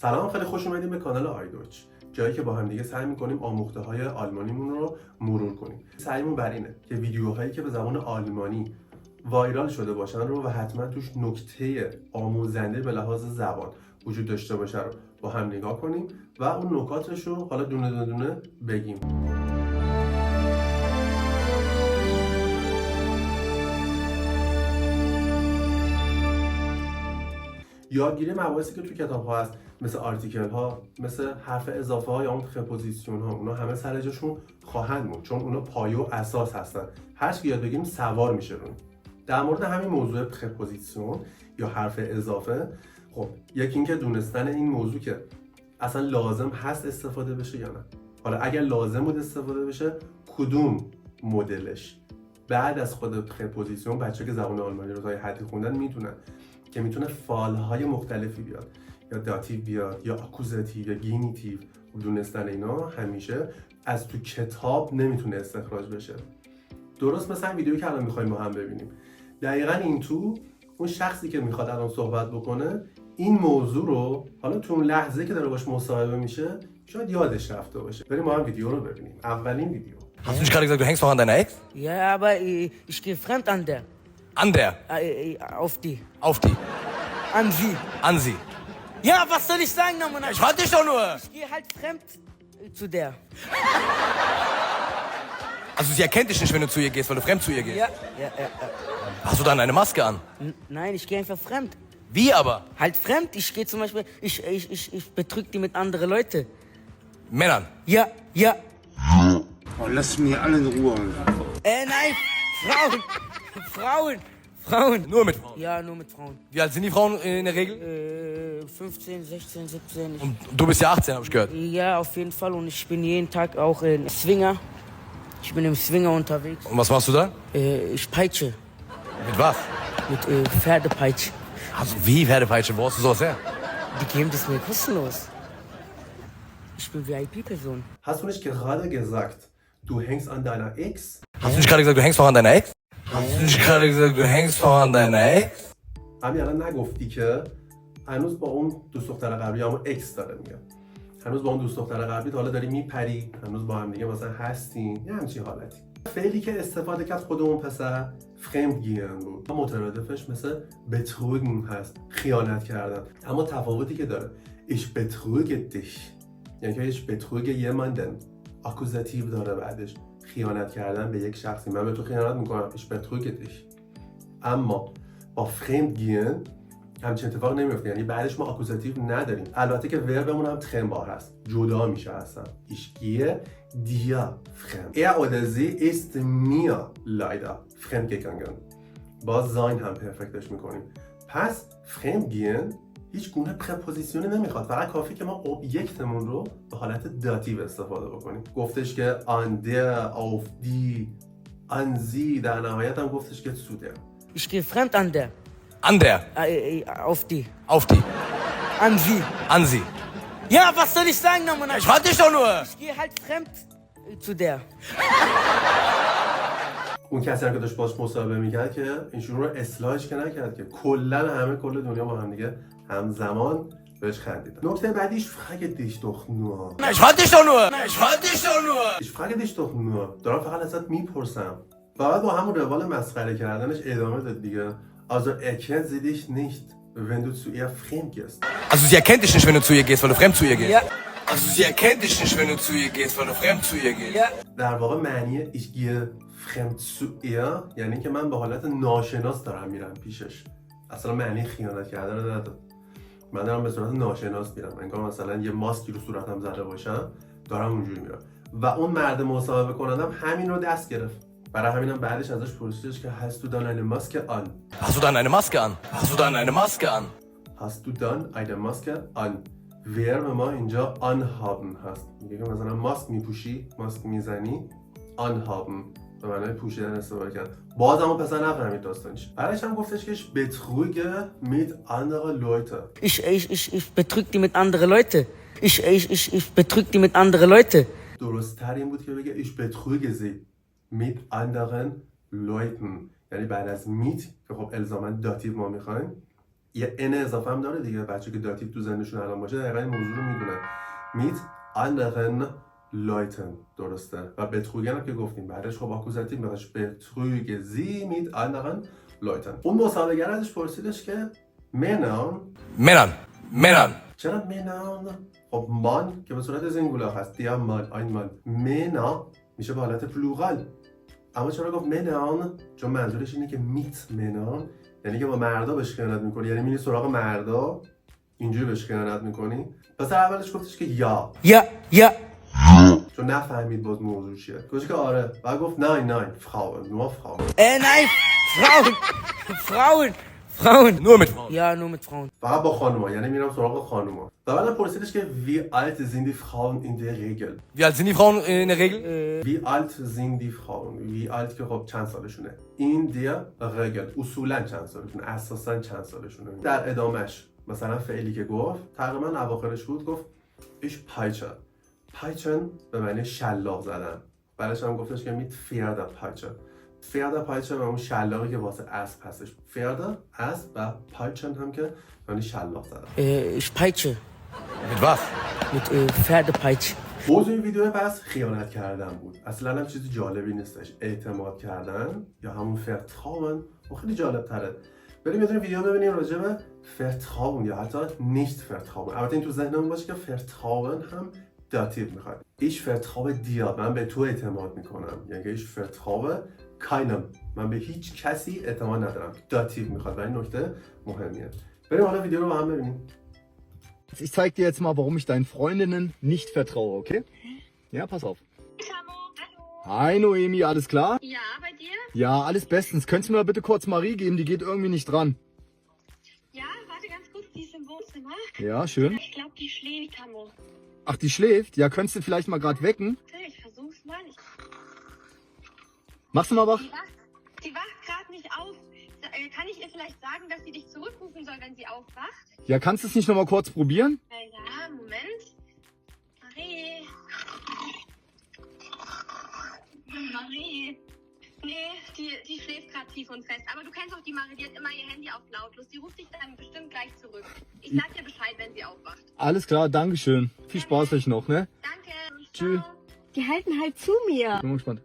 سلام، خیلی خوش اومدیم به کانال آیدویچ، جایی که با هم دیگه سعی می‌کنیم آموخته‌های آلمانیمون رو مرور کنیم. سعیمون بر اینه که ویدیوهایی که به زبان آلمانی وایرال شده باشن رو و حتما توش نکته آموزنده به لحاظ زبان وجود داشته باشه رو با هم نگاه کنیم و اون نکاتش رو حالا دونه دونه بگیم. یادگیری مباحثی که تو کتاب ها هست، مثل آرتیکل ها، مثل حرف اضافه ها یا اون پرپوزیسیون ها، اونا همه سر جاشون خواهند موند چون اونا پایه و اساس هستن. هر چی یاد بگیریم سوار میشه روی. در مورد همین موضوع پرپوزیسیون یا حرف اضافه، خب یکی اینکه دونستن این موضوع که اصلا لازم هست استفاده بشه یا نه. حالا اگر لازم بود استفاده بشه کدوم مدلش. بعد از خود پرپوزیسیون بچه‌ها که زبان آلمانی رو تا حدی خوندن میدونن که میتونه فالهای مختلفی بیاد، یا داتیو بیاد یا آکوزاتیو یا گینیتیو. دونستن اینا همیشه از تو کتاب نمیتونه استخراج بشه. درست مثلا ویدیویی که الان میخوایم ما هم ببینیم، دقیقاً این تو اون شخصی که میخواد الان صحبت بکنه این موضوع رو حالا تو اون لحظه که داره باش مصاحبه میشه شاید یادش رفته باشه. بریم ما هم ویدیو رو ببینیم. اولین ویدیو. Hast du nicht gerade gesagt, du hängst noch an deiner Ex? Ja, aber ich gehe fremd an der. An der? Auf die. Auf die? An sie. An sie? Ja, was soll ich sagen nochmal? Ich frag dich doch nur! Ich gehe halt fremd zu der. Also sie erkennt dich nicht, wenn du zu ihr gehst, weil du fremd zu ihr gehst? Ja. Hast du dann eine Maske an? Nein, ich gehe einfach fremd. Wie aber? Halt fremd. Ich gehe zum Beispiel, ich betrüge die mit anderen Leuten. Männern? Ja. Oh, lass mir alle in Ruhe. Nein, Frauen. Nur mit Frauen? Ja, nur mit Frauen. Wie alt sind die Frauen in der Regel? 15, 16, 17. Und du bist ja 18, hab ich gehört. Ja, auf jeden Fall. Und ich bin jeden Tag auch in Swinger. Ich bin im Swinger unterwegs. Und was machst du da? Ich peitsche. Mit was? Mit Pferdepeitsche. Also wie Pferdepeitsche? Wo hast du sowas her? Die geben das mir kostenlos. Ich bin VIP-Person. Hast du nicht gerade gesagt, du hängst an deiner Ex? Hast du nicht gerade gesagt, du hängst noch an deiner Ex? Hast du nicht gerade gesagt, du hängst noch an deiner Ex? همین الان نگفتی که هنوز با اون دوست دختر قبلی همون اکس داره میگه. هنوز با اون دوست دختر قبلی حالا داری میپری، هنوز با هم دیگه مثلا هستین، یه همچین حالتی. فعلی که استفاده کرد خود اون پسر fremdgehen بود. مترادفش مثل betrügen هست، خیانت کردن. اما تفاوتی که داره ich betrüge dich، یعنی که ich betrüge jemanden، آکوزاتیو داره بعدش، خیانت کردن به یک شخصی. من به تو خیانت میکنم ich betrüge dich. اما با fremdgehen همچین اتفاق نمیفته، یعنی بعدش ما آکوزاتیو نداریم. البته که وربمون هم trennbar هست، جدا میشه اصلا. ich gehe dir fremd. Er oder sie ist mir leider fremd gegangen. باز زاین هم پرفکتش میکنیم. پس fremdgehen هیچ گونه پرپوزیسیونی نمیخواد، فقط کافی که ما اوبجکتمون رو به حالت داتیو استفاده بکنیم. گفتش که an der, auf die, an sie، در نهایت هم گفتش که zu der. Ich gehe fremd an der. An der? Auf die. Auf die? An sie. An sie? Ja, was soll ich sagen nochmal? Ich frag dich doch nur! Ich gehe halt fremd zu der. اون کسی هم که داشت باش مصاحبه میکرد که اینشون رو اصلاحش که نکرد، که کلا کل دنیا با هم دیگه همزمان بهش خندیدن. نکته بعدیش frage dich doch nur. Ich frag dich doch nur! Ich frag dich doch nur! Ich frage dich doch nur. دارم فقط ازت میپرسم. بعد با همون روال مسخره کردنش ادامه داد دیگه. Also erkennt sie dich nicht, wenn du zu ihr fremd gehst. Also sie erkennt dich nicht, wenn du zu ihr gehst, weil du fremd zu ihr gehst? Ja. Also sie erkennt dich nicht, wenn du zu ihr gehst, weil du fremd zu ihr gehst? Ja. در واقع معنی ich gehe fremd zu ihr یعنی که من به حالت ناشناس دارم میرم پیشش. اصلا معنی خیانت کردن رو نداره. من دارم به صورت ناشناس میرم، انگار مثلا یه ماسکی رو صورتم زده باشم دارم اونجوری میرم. و اون مرد مصاحبه کنندم همین رو دست گرفت. برای همینم بعدش ازش پرسیدش که hast du dann eine Maske an? Hast du dann eine Maske an? Hast du dann eine Maske an? Hast du dann eine Maske an? ورب ما اینجا anhaben هست. میگه که مثلا ماسک میپوشی، ماسک میزنی، anhaben به معنای پوشیدن استفاده کرد. باز هم پسر نفهمید داستانش. بعدش هم گفتش که ich betrüge mit andere Leute. Ich betrüge die mit andere Leute. Ich betrüge die mit andere Leute. درست تر این بود که بگه ich betrüge sie mit anderen Leuten. یعنی بعد از mit که خب الزاما داتیو ما میخوایم یه ان اضافه هم داره دیگه. بچه که داتیو تو ذهنشون الان باشه دقیقاً این موضوع رو میدونن. میت anderen Leuten درسته و بتروگن هم که گفتیم بعدش خب آکوزاتیو میادش بتروگ زی میت anderen Leuten. اون مسابقه ازش پرسیدش که منان منان چرا منان؟ خب مان که به صورت زینگولار هست دیا مان این مان منا میشه به حالت پلورال. اما چرا گفت منان؟ چون منظورش اینه که میت منان یعنی که با مردا بهش خیانت میکنی، یعنی میری سراغ مردا اینجوری بهش خیانت میکنی. پس اولش گفتش که یا چون نفهمید باز موضوع چیه. گفتش که آره. بعد گفت نه فراون نور فراون. Nein, Frauen. nur mit Frauen. Ja, nur mit Frauen. فقط با خانوما، یعنی میرم سراغ خانوما. و بعد پرسیدش که wie alt sind die Frauen in der Regel. Wie alt sind die Frauen in der Regel? wie alt sind die Frauen. wie alt که خب چند سالشونه. in der Regel اصولا چند سالشونه، اساسا چند سالشونه. در ادامش مثلا فعلی که گفت تقریبا اواخرش بود گفت ich peitsche. peitschen به معنی شلاق زدن. بعدش هم گفتش که mit Pferde peitsche. Pferde peitsche به اون شلاقی که واسه اسب هستش. Pferde اسب و peitschen هم که یعنی شلاق زدن. Ich peitsche. Mit was? Mit Pferdepeitsche. موضوع این ویدیو پس خیانت کردن بود. اصلا هم چیز جالبی نیستش. اعتماد کردن یا همون فرتراون و خیلی جالب تره. بریم یه دونه ویدیو ببینیم راجع به فرتراون یا حتی نیشت فرتراون. البته این تو ذهنمون باشه که فرتراون هم داتیو میخواد. ایش فرتراو دیا، من به تو اعتماد میکنم. یعنی ایش فرتراو کاینم، من به هیچ کسی اعتماد ندارم. داتیو میخواد و این نکته مهمیه. بریم حالا ویدیو رو با هم ببینیم. Ich zeig dir jetzt mal, warum ich deinen Freundinnen nicht vertraue, okay? Ja, pass auf. Tamo, hallo. Hi Noemi, alles klar? Ja, bei dir? Ja, alles bestens. Könntest du mir mal bitte kurz Marie geben? Die geht irgendwie nicht dran. Ja, warte ganz kurz, die ist im Wohnzimmer. Ja, schön. Ich glaube, die schläft, Tamo. Ach, die schläft? Ja, könntest du vielleicht mal gerade wecken? Warte, ich versuch's mal. Machst du mal wach? Die wacht gerade nicht auf. Kann ich ihr vielleicht sagen, dass sie dich zurückrufen soll, wenn sie aufwacht? Ja, kannst du es nicht noch mal kurz probieren? Ja, Moment. Marie. Marie. Nee, die schläft gerade tief und fest. Aber du kennst auch die Marie, die hat immer ihr Handy auf lautlos. Die ruft dich dann bestimmt gleich zurück. Ich sag dir Bescheid, wenn sie aufwacht. Alles klar, Dankeschön. Viel Spaß euch noch, ne? Danke. Tschüss. Ciao. Die halten halt zu mir. Bin mal gespannt.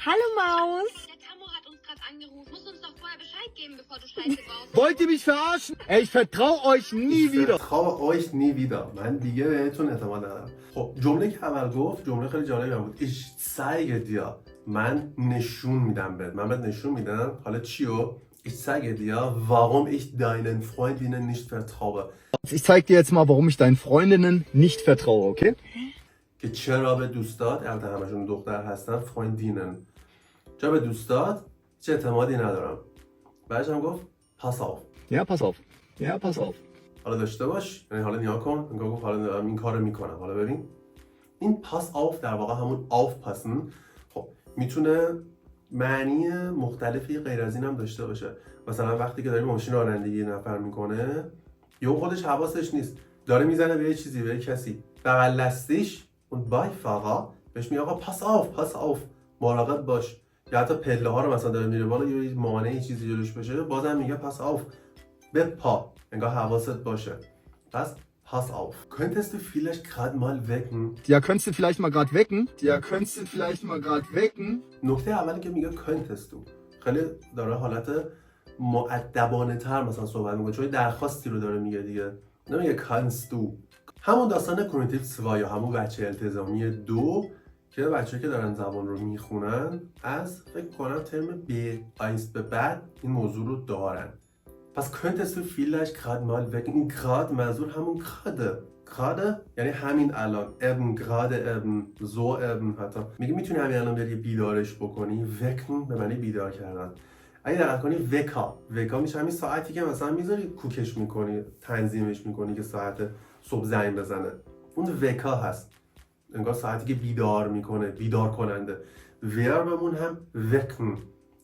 Hallo Maus. Der Tammo hat uns gerade angerufen. Musst uns doch vorher Bescheid geben, bevor du Scheiße baust. Wollt ihr mich verarschen? Ey, ich vertraue euch nie wieder. خواب euch nie wieder. من دیگه بهتون اعتماد ندارم. خب جمله که اول گفت جمله خیلی جالبی هم بود. Ich zeige dir. من نشون میدم بهت. من بهت نشون میدم. حالا چیو؟ Ich zeige dir, warum ich deinen Freundinnen nicht vertraue. Ich zeig dir jetzt mal, warum ich deinen Freundinnen nicht vertraue, okay? که چرا به دوستات، البته همشون دختر هستن، Freundinnen. چرا به دوستات چه اعتمادی ندارم. بعدش هم گفت pass auf. Ja, pass auf. Ja, pass auf. حالا داشته باش، یعنی حالا نیا کن. انگار گفت حالا دارم این کارو میکنم. حالا ببین. این pass auf در واقع همون aufpassen. خب میتونه معنی مختلفی غیر از این هم داشته باشه. مثلا وقتی که داری ماشین رانندگی نفر میکنه، یا خودش حواسش نیست، داره میزنه به یه چیزی، به یه کسی، بغل دستیش اون بایفاقا بهش میگه آقا پاس آف مراقب باش. یا حتی پله ها رو مثلا داره میره بالا، یه مانعی چیزی جلوش بشه، بازم میگه پاس آف، به پا، انگار حواست باشه. پس pass auf. Könntest du vielleicht gerade mal wecken? Ja, könntest du vielleicht mal gerade wecken? Ja, könntest du vielleicht mal gerade wecken? نکته اولی که میگه könntest du خیلی داره حالت مؤدبانه تر مثلا صحبت میکنه، چون درخواستی رو داره میگه دیگه، نمیگه kannst du. همون داستان کونیتیو سوا یا همون بچه التزامی دو که بچه‌ها که دارن زبان رو میخونن از فکر کنم ترم به آیست به بعد این موضوع رو دارن. پس könntest du vielleicht gerade mal wecken. این gerade منظور همون gerade یعنی همین الان، eben gerade eben so eben حتی میگه میتونی همین الان بری بیدارش بکنی. wecken به معنی بیدار کردن. اگه دقت کنی وکا میشه همین ساعتی که مثلا میذاری کوکش میکنی، تنظیمش میکنی که ساعت صبح زنگ بزنه، اون وکا هست، انگار ساعتی که بیدار میکنه، بیدار کننده. وربمون هم وکن،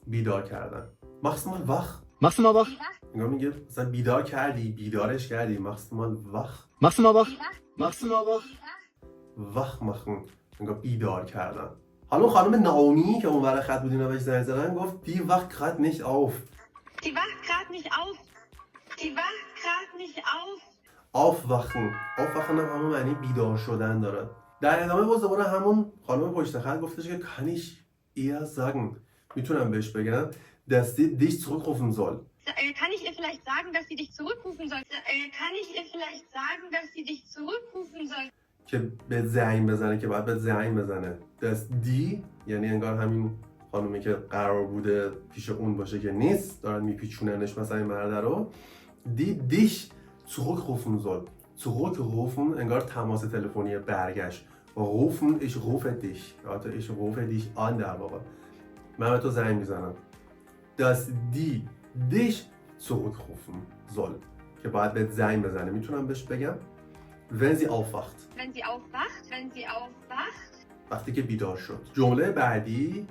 بیدار کردن. machst du mal wach. Machst du mal wach? انگار میگه مثلا بیدار کردی، بیدارش کردی. machst du mal wach. Machst du mal wach? Machst du mal wach? wach machen انگار بیدار کردن. حالا خانم ناومی که اون ور خط بود اینا بهش زنگ زدن گفت die wacht gerade nicht auf. Die wacht gerade nicht auf. Die Die wacht gerade nicht auf. aufwachen هم همون معنی بیدار شدن داره. در ادامه باز دوباره همون خانم پشت خط گفتش که kann ich ihr sagen میتونم بهش بگم dass sie dich zurückrufen soll. Kann ich ihr vielleicht sagen, dass sie dich zurückrufen soll? Kann ich ihr vielleicht sagen, dass sie dich zurückrufen soll? که به زنگ بزنه که باید به زنگ بزنه. dass die یعنی انگار همین خانومی که قرار بوده پیش اون باشه که نیست دارن میپیچوننش مثلا این مرده رو. die dich zurückrufen soll. zurückrufen انگار تماس تلفنی برگشت. rufen ich rufe dich. ich rufe dich an در واقع. من به تو زنگ میزنم. dass die dich zurückrufen soll. که باید بهت زنگ بزنه. میتونم بهش بگم wenn sie aufwacht. Wenn sie aufwacht, wenn sie aufwacht. وقتی که بیدار شد. جمله بعدی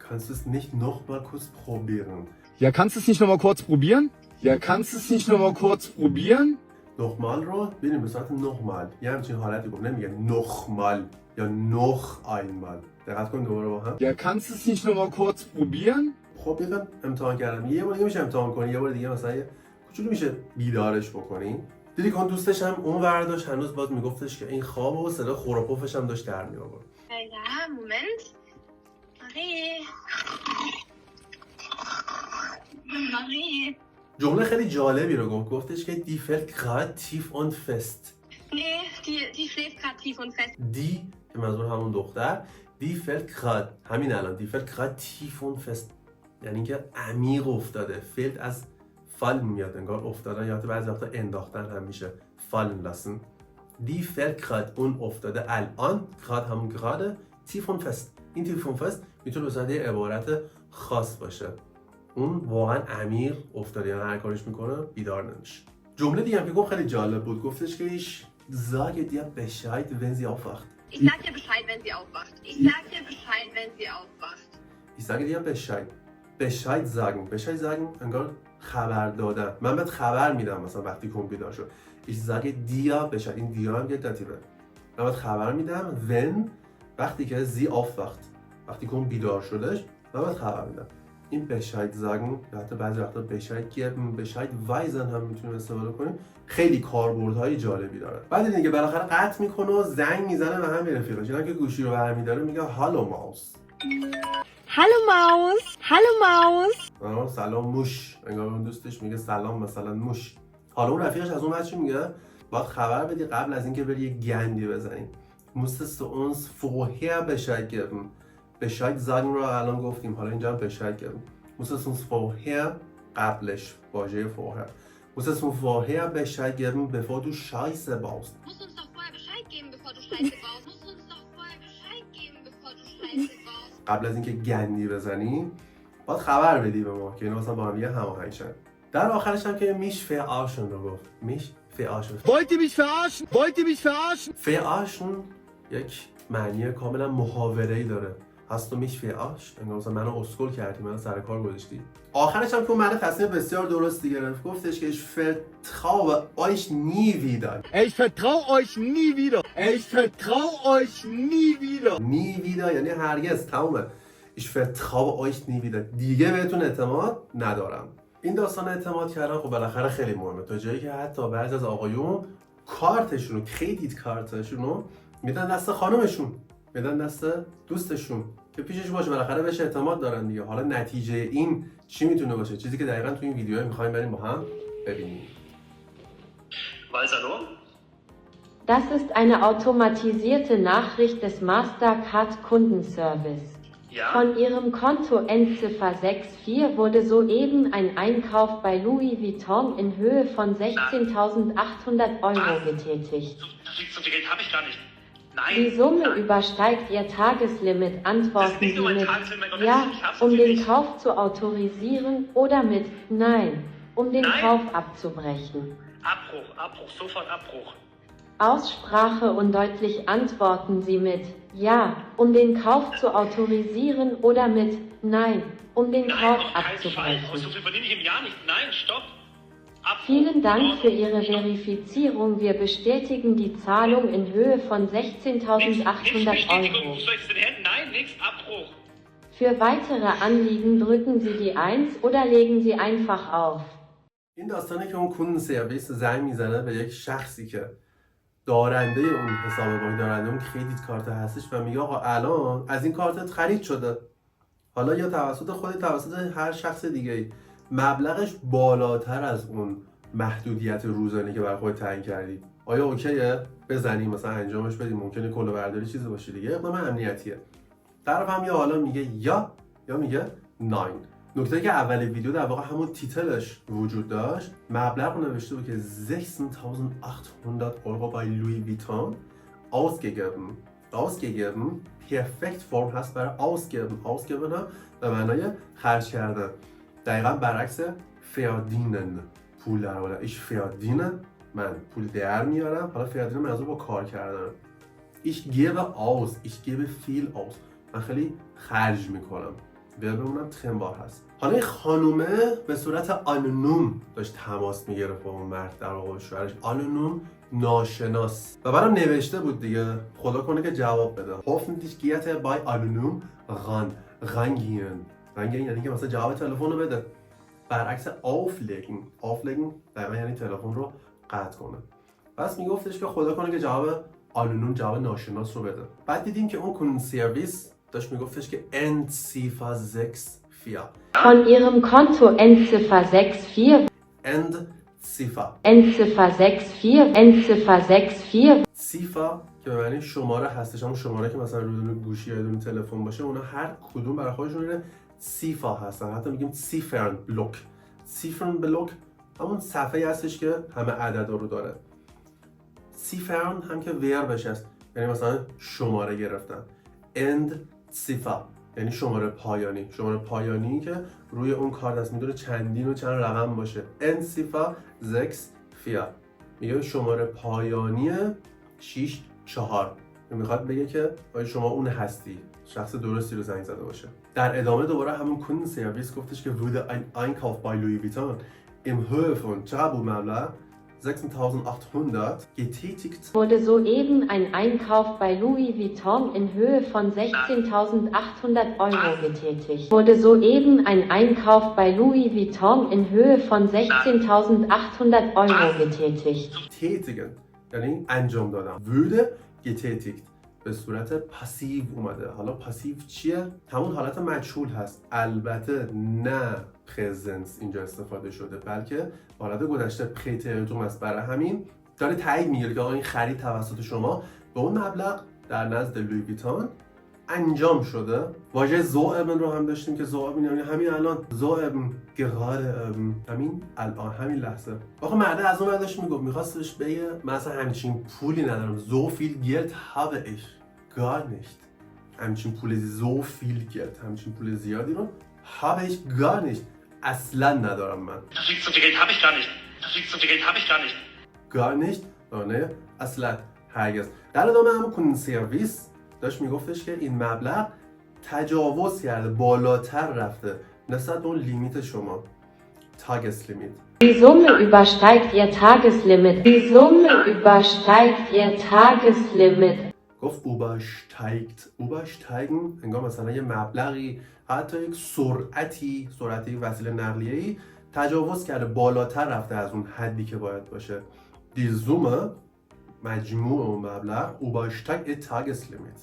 kannst du es nicht noch mal kurz probieren. Ja, kannst du es nicht noch mal kurz probieren? Ja, kannst du es nicht noch mal kurz probieren? nochmal رو ببینیم به صورت nochmal. یه همچین حالتی گفت نمیگه nochmal یا noch einmal. دقت کن دوباره با هم. Ja, kannst du es nicht noch mal kurz probieren? خب یکم امتحان کردم. یه بار دیگه میشه امتحان کنی. یه بار دیگه مثلا یه کوچولو میشه بیدارش بکنی. دیدی کن دوستش هم اون ورداش هنوز باز میگفتش که این خواب و صدا خوراپوفش هم داشت در می آورد. Ja, Moment. Marie. Marie. جمله خیلی جالبی رو گفتش که die fällt gerade tief und fest. Nee, die schläft gerade tief und fest. die که منظور همون دختر die fällt gerade همین الان die fällt gerade tief und fest یعنی اینکه عمیق افتاده. fällt از fallen میاد انگار افتادن یا بعضی وقتا انداختن هم میشه fallen lassen. die fällt gerade اون افتاده الان gerade همون gerade tief und fest. این tief und fest میتونه به صورت عبارت خاص باشه. اون واقعا عمیق افتاده یعنی هر کارش میکنه بیدار نمیشه. جمله دیگه هم که گفت خیلی جالب بود. گفتش که ich sage dir Bescheid wenn sie aufwacht. Ich sag dir Bescheid, wenn sie aufwacht. Ich sag dir Bescheid, wenn sie aufwacht. Ich sage dir Bescheid. Bescheid sagen. Bescheid sagen انگار خبر دادن. من بهت خبر میدم مثلا وقتی کن بیدار شد. Ich sage dir Bescheid. این dir هم یه داتیوه. من بهت خبر میدم wenn وقتی که sie aufwacht. وقتی کن بیدار شدش من بهت خبر میدم. این Bescheid sagen یا حتی بعضی وقتا Bescheid geben, Bescheid weisen هم میتونیم استفاده کنیم. خیلی کاربردهای جالبی داره. بعد دیگه بالاخره قطع میکنه و زنگ میزنه به همین رفیقش. اینا که گوشی رو برمی‌داره میگه هالو ماوس. Hallo Maus. Hallo Maus. سلام موش. انگار اون دوستش میگه سلام مثلا موش. حالا اون رفیقش از اون بچه میگه باید خبر بدی قبل از اینکه بری یه گندی بزنی. musstest du uns vorher Bescheid geben. Bescheid sagen رو الان گفتیم. حالا اینجا هم Bescheid geben. musstest du uns vorher قبلش واژه vorher. musstest du vorher Bescheid geben, bevor du Scheiße baust. Musst uns doch vorher Bescheid geben, bevor du Scheiße baust. Musst uns doch vorher Bescheid geben, bevor du Scheiße baust. قبل از اینکه گندی بزنی باید خبر بدی به ما که اینا مثلا با هم یه هماهنگ شن. در آخرش هم که میش verarschen رو گفت. میش verarschen. Wollt ihr mich verarschen? Wollt ihr mich verarschen? verarschen یک معنی کاملا محاوره‌ای داره. hast du mich verarscht؟ انگار مثلا منو اسکول کردی، منو سر کار گذاشتی. آخرش هم که اون مرد تصمیم بسیار درستی گرفت. گفتش که ich vertraue euch nie wieder. Ich vertraue euch nie wieder. Ich vertraue euch nie wieder. nie wieder یعنی هرگز. تمومه. ich vertraue euch nie wieder. دیگه بهتون اعتماد ندارم. این داستان اعتماد کردن خب بالاخره خیلی مهمه تا جایی که حتی بعضی از آقایون کارتشون رو کریدیت کارتشون رو میدن دست خانمشون، میدن دست دوستشون که پیشش باشه. بالاخره بهش اعتماد دارن دیگه. حالا نتیجه این چی میتونه باشه؟ چیزی که دقیقاً تو این ویدیو میخوایم بریم با هم ببینیم. Hallo? Das ist eine automatisierte Nachricht des Mastercard Kundenservice. Ja? Von Ihrem Konto Endziffer 64 wurde soeben ein Einkauf bei Louis Vuitton in Höhe von 16.800 Euro getätigt. So viel Geld habe ich gar nicht. Nein. Die Summe Nein. übersteigt Ihr Tageslimit. Antworten Das ist nicht Sie nur mein mit Tageslimit, aber Ja, ich hab's um den natürlich. Kauf zu autorisieren oder mit Nein, um den Nein. Kauf abzubrechen. Abbruch, sofort Abbruch. Aussprache undeutlich antworten Sie mit Ja, um den Kauf zu autorisieren oder mit Nein, um den Nein, Kauf auf keinen Fall. abzubrechen. So viel verdiene ich im Jahr nicht. Nein, stopp. Abbruch. Vielen Dank für Ihre Stopp. Verifizierung. Wir bestätigen die Zahlung in Höhe von 16.800 Bestätigung. Euro. Wo soll ich das denn hin? Nein, nix. Abbruch. Für weitere Anliegen drücken Sie die 1 oder legen Sie einfach auf. این داستانه که اون کون سرویس زنگ میزنه به یک شخصی که دارنده اون حساب بانک، دارنده اون کردیت کارت هستش و میگه آقا الان از این کارتت خرید شده، حالا یا توسط خودت توسط هر شخص دیگه ای، مبلغش بالاتر از اون محدودیت روزانه که برای خودت تعیین کردی، آیا اوکیه بزنیم مثلا انجامش بدیم؟ ممکنه کلاهبرداری چیزی باشه دیگه، اقدام امنیتیه. طرف هم یا حالا میگه یا میگه 9. نکته که اول ویدیو در واقع همون تیتلش وجود داشت، مبلغ رو نوشته بود که 6800 Euro bei Louis Vuitton ausgegeben. پرفکت فرم هست برای ausgeben هم به معنای خرج کردن، دقیقا برعکس verdienen، پول در آوردن. ich verdiene، من پول در میارم، حالا verdienen منظور با کار کردن. ich gebe aus، ich gebe viel aus، من خیلی خرج میکنم. بمونم تنبار هست. حالا این خانومه به صورت آنونوم داشت تماس میگرفت با اون مرد، در واقع شوهرش، آنونوم، ناشناس، و برام نوشته بود دیگه، خدا کنه که جواب بده. hoffentlich geht er bei anonym rangehen یعنی که مثلا جواب تلفن رو بده، برعکس auflegen دقیقا یعنی تلفن رو قطع کنه. پس میگفتش که خدا کنه که جواب آنونوم، جواب ناشناس رو بده. بعد دیدیم که اون کون سرویس داشت میگفتش که Endziffer 64 Von Ihrem Konto Endziffer 64. Endziffer 64. سیفا که به معنی شماره هستش، همون شماره که مثلا روی دونه گوشی یا دونه تلفن باشه، اونا هر کدوم برای خودشون اینه سیفا هستن. حتی میگیم سیفرن بلوک همون صفحه هستش که همه عددا رو داره. سیفرن هم که وربش هست، یعنی مثلا شماره گرفتن. اند سیفا یعنی شماره پایانی که روی اون کارت هست، میدونه چندین و چند رقم باشه. اند سیفا 64 میگه شماره پایانی 64. میخواد بگه که آیا شما اون هستی، شخص درستی رو زنگ زده باشه. در ادامه دوباره همون کون سرویس گفتش که wurde ein Einkauf bei Louis Vuitton im Höhe von چقدر بود مبلغ؟ 6800 getätigt. Wurde soeben ein Einkauf bei Louis Vuitton in Höhe von 16.800 Euro getätigt. Wurde soeben ein Einkauf bei Louis Vuitton in Höhe von 16.800 Euro getätigt. tätigen یعنی انجام دادم. würde getätigt به صورت پاسیو اومده. حالا پاسیو چیه؟ همون حالت مجهول هست، البته نه پرزنس اینجا استفاده شده، بلکه حالت گذشته پریتریتوم است. برای همین داره تایید میگیره که آقا این خرید توسط شما به اون مبلغ در نزد لویی ویتون انجام شده. واژه زوئبن رو هم داشتیم که زوئبن یعنی همین الان، زوئبن gerade همین الان، همین لحظه. آخه مرده از اون داشت میگفت، میخواستش بگه مثلا همچین پولی ندارم، so viel Geld habe ich gar nicht. همچین پول so viel Geld، همچین پول زیادی رو habe ich gar nicht، اصلا ندارم من. So viel Geld habe ich gar nicht. So viel Geld habe ich gar nicht. gar nicht نه اصلا، هرگز. در ادامه همون کون سرویس داشت میگفتش که این مبلغ تجاوز کرده، بالاتر رفته نسبت به اون لیمیت شما، Tageslimit. Die Summe übersteigt ihr Tageslimit. Die Summe übersteigt ihr Tageslimit. گفت übersteigen انگار مثلا یه مبلغی، حتی یک سرعتی وسیله نقلیه‌ای تجاوز کرده، بالاتر رفته از اون حدی که باید باشه. Die Summe مجموع اون مبلغ übersteigt ihr Tageslimit،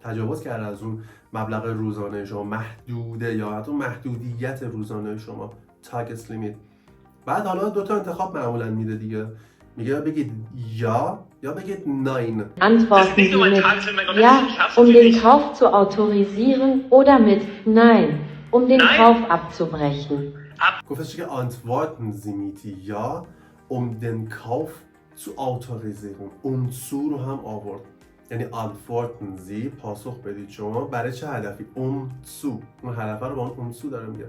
تجاوز کرده از اون مبلغ روزانه شما، محدوده یا حتی محدودیت روزانه شما، Tageslimit. بعد حالا دوتا انتخاب معمولا میده دیگه، میگه بگید یا بگید nein. Antworten Sie mit Ja, um den Kauf zu autorisieren, oder mit Nein, um den Kauf abzubrechen. گفتش که antworten Sie mit ja, um den Kauf zu autorisieren. zu رو هم آورد، یعنی antworten Sie پاسخ بدید شما برای چه هدفی؟ zu اون هدف رو با اون zu داره میگه.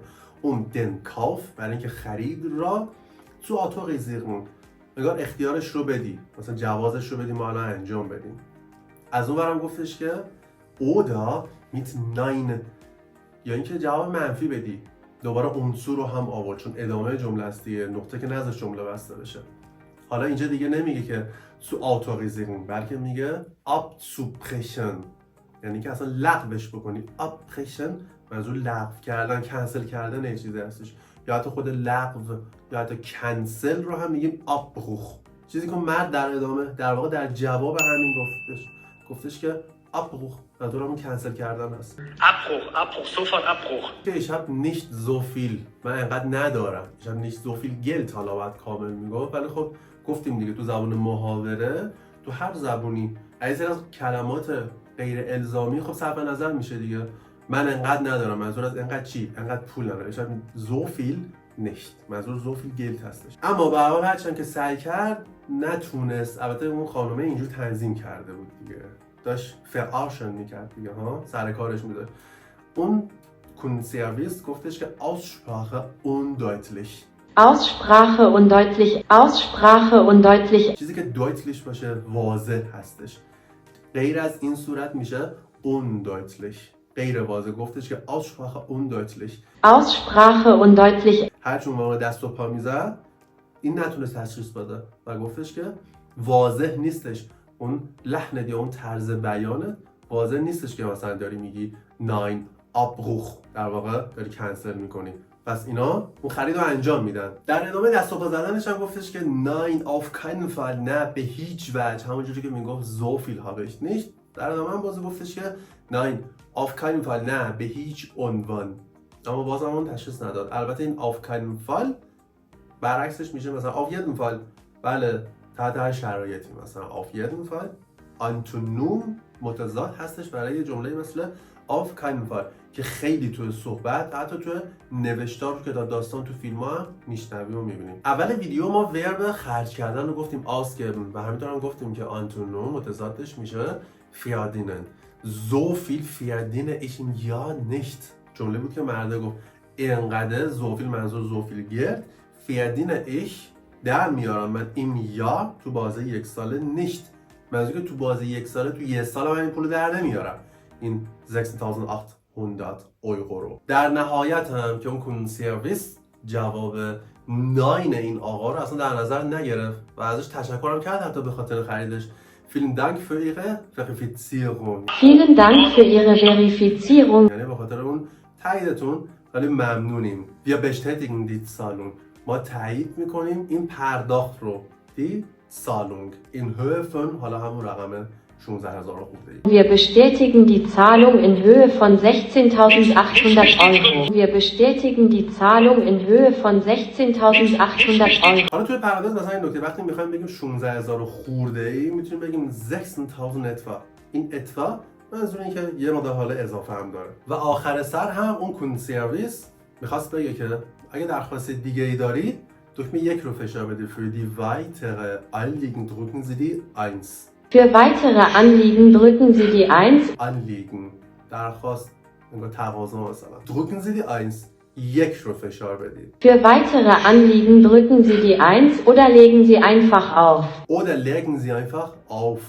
den Kauf برای اینکه خرید را zu autorisieren انگار اختیارش رو بدی، مثلا جوازش رو بدی ما الان انجام بدیم. از اون برم گفتش که oder mit nein یا اینکه جواب منفی بدی. دوباره zu رو هم آورد چون ادامه جمله است دیگه، نقطه که نذاش جمله بسته بشه. حالا اینجا دیگه نمیگه که zu autorisieren بلکه میگه abzubrechen، یعنی که اصلا لغوش بکنی. abbrechen منظور لغو کردن، کنسل کردن یه چیزی هستش. یا حتی خود لغو یا حتی کنسل رو هم میگیم آبروخ. چیزی که مرد در ادامه در واقع در جواب همین گفتش که آبروخ منظورم کنسل کردن هست. Abbruch, sofort Abbruch. که ich habe nicht so viel، من انقدر ندارم. ich habe nicht so viel Geld حالا باید کامل میگفت، ولی خب گفتیم دیگه تو زبان محاوره تو هر زبونی از کلمات غیر الزامی خب صرف نظر میشه دیگه. من انقدر ندارم منظور از انقدر چی؟ انقدر پول ندارم. ich habe so viel nicht منظور so viel Geld هستش. اما به هر حال هرچند که سعی کرد نتونست. البته اون خانومه اینجور تنظیم کرده بود دیگه، داشت فرعاشن میکرد دیگه ها، سر کارش میداشت. اون کنسرویس گفتش که Aussprache undeutlich. Aussprache undeutlich, Aussprache undeutlich. چیزی که deutlich باشه واضح هستش. غیر از این صورت میشه undeutlich. غیر واضح گفتش که Aussprache undeutlich. Aussprache undeutlich. هر چون واقع دست و پا میزد این نتونست تشخیص بده و گفتش که واضح نیستش. اون لحن یا اون طرز بیانه واضح نیستش که مثلا داری میگی ناین آبروخ، در واقع داری کنسل میکنی. پس اینا اون خرید رو انجام میدن. در ادامه دست و پا زدنش هم گفتش که ناین auf keinen Fall، نه به هیچ وجه، همونجوری که میگفت so viel habe ich nicht. در ادامه هم باز گفتش که ناین auf keinen Fall، نه به هیچ عنوان. اما بازم اون تشخیص نداد. البته این auf keinen Fall برعکسش میشه مثلا auf jeden Fall، بله تحت هر شرایطی. مثلا auf jeden Fall آنتونوم متضاد هستش برای جمله مثل auf keinen Fall که خیلی توی صحبت حتی توی نوشتار رو که داستان تو فیلم ها هم میشنویم و میبینیم. اول ویدیو ما ورب خرج کردن رو گفتیم ausgeben و همینطور هم گفتیم که آنتونوم متضادش میشه verdienen. so viel verdiene ich im Jahr nicht. جمله بود که مرده گفت اینقدر so viel منظور so viel Geld verdiene ich در میارم من این یا تو بازه یک ساله nicht منظور که تو بازه یک ساله تو یه سال من این پول در نمیارم این 6800 euro رو. در نهایت هم که اون کنسرویس جواب ناین این آقا رو اصلا در نظر نگرفت و ازش تشکرم کرد حتی به خاطر خریدش. Vielen Dank für Ihre Verifizierung. Vielen Dank für Ihre Verifizierung. یعنی به خاطر اون تاییدتون خیلی ممنونیم. Wir bestätigen die Zahlung. ما تایید میکنیم این پرداخت رو. Die Zahlung in Höhe von حالا همون رقم 16000 خورده ای. Wir bestätigen die Zahlung in Höhe von 16.800 Euro. Wir bestätigen die Zahlung in Höhe von 16.800 Euro. حالا توی پرانتز مثلا این نکته وقتی میخوایم بگیم 16000 خورده ای میتونیم بگیم 16.000 etwa. این etwa منظور اینه که یه مقدار حالا اضافه هم داره. و آخر سر هم اون کنسرویس میخواست بگه که اگه درخواست دیگه ای دارید دکمه 1 رو فشار بدید. Für die weitere Anliegen drücken Sie die 1. Für weitere Anliegen drücken Sie die 1. Anliegen درخواست انگار تقاضا مثلا. Drücken Sie die 1. 1 رو فشار بدید. Für weitere Anliegen drücken Sie die 1 oder legen Sie einfach auf. Oder legen Sie einfach auf.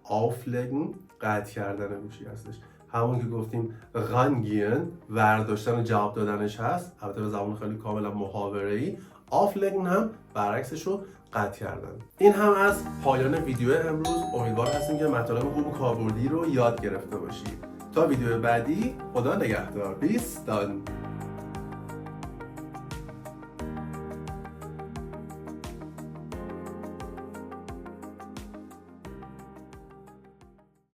Auflegen قطع کردن گوشی هستش. همون که گفتیم رانگین ورداشتن جواب دادنش هست، البته به زبان خیلی کاملا محاوره‌ای. آفلگن هم برعکسش رو قطع کردن. این هم از پایان ویدیو امروز. امیدوار هستیم که مطالب خوب و کاربردی رو یاد گرفته باشید. تا ویدیو بعدی خدا نگهدار. بیس دان.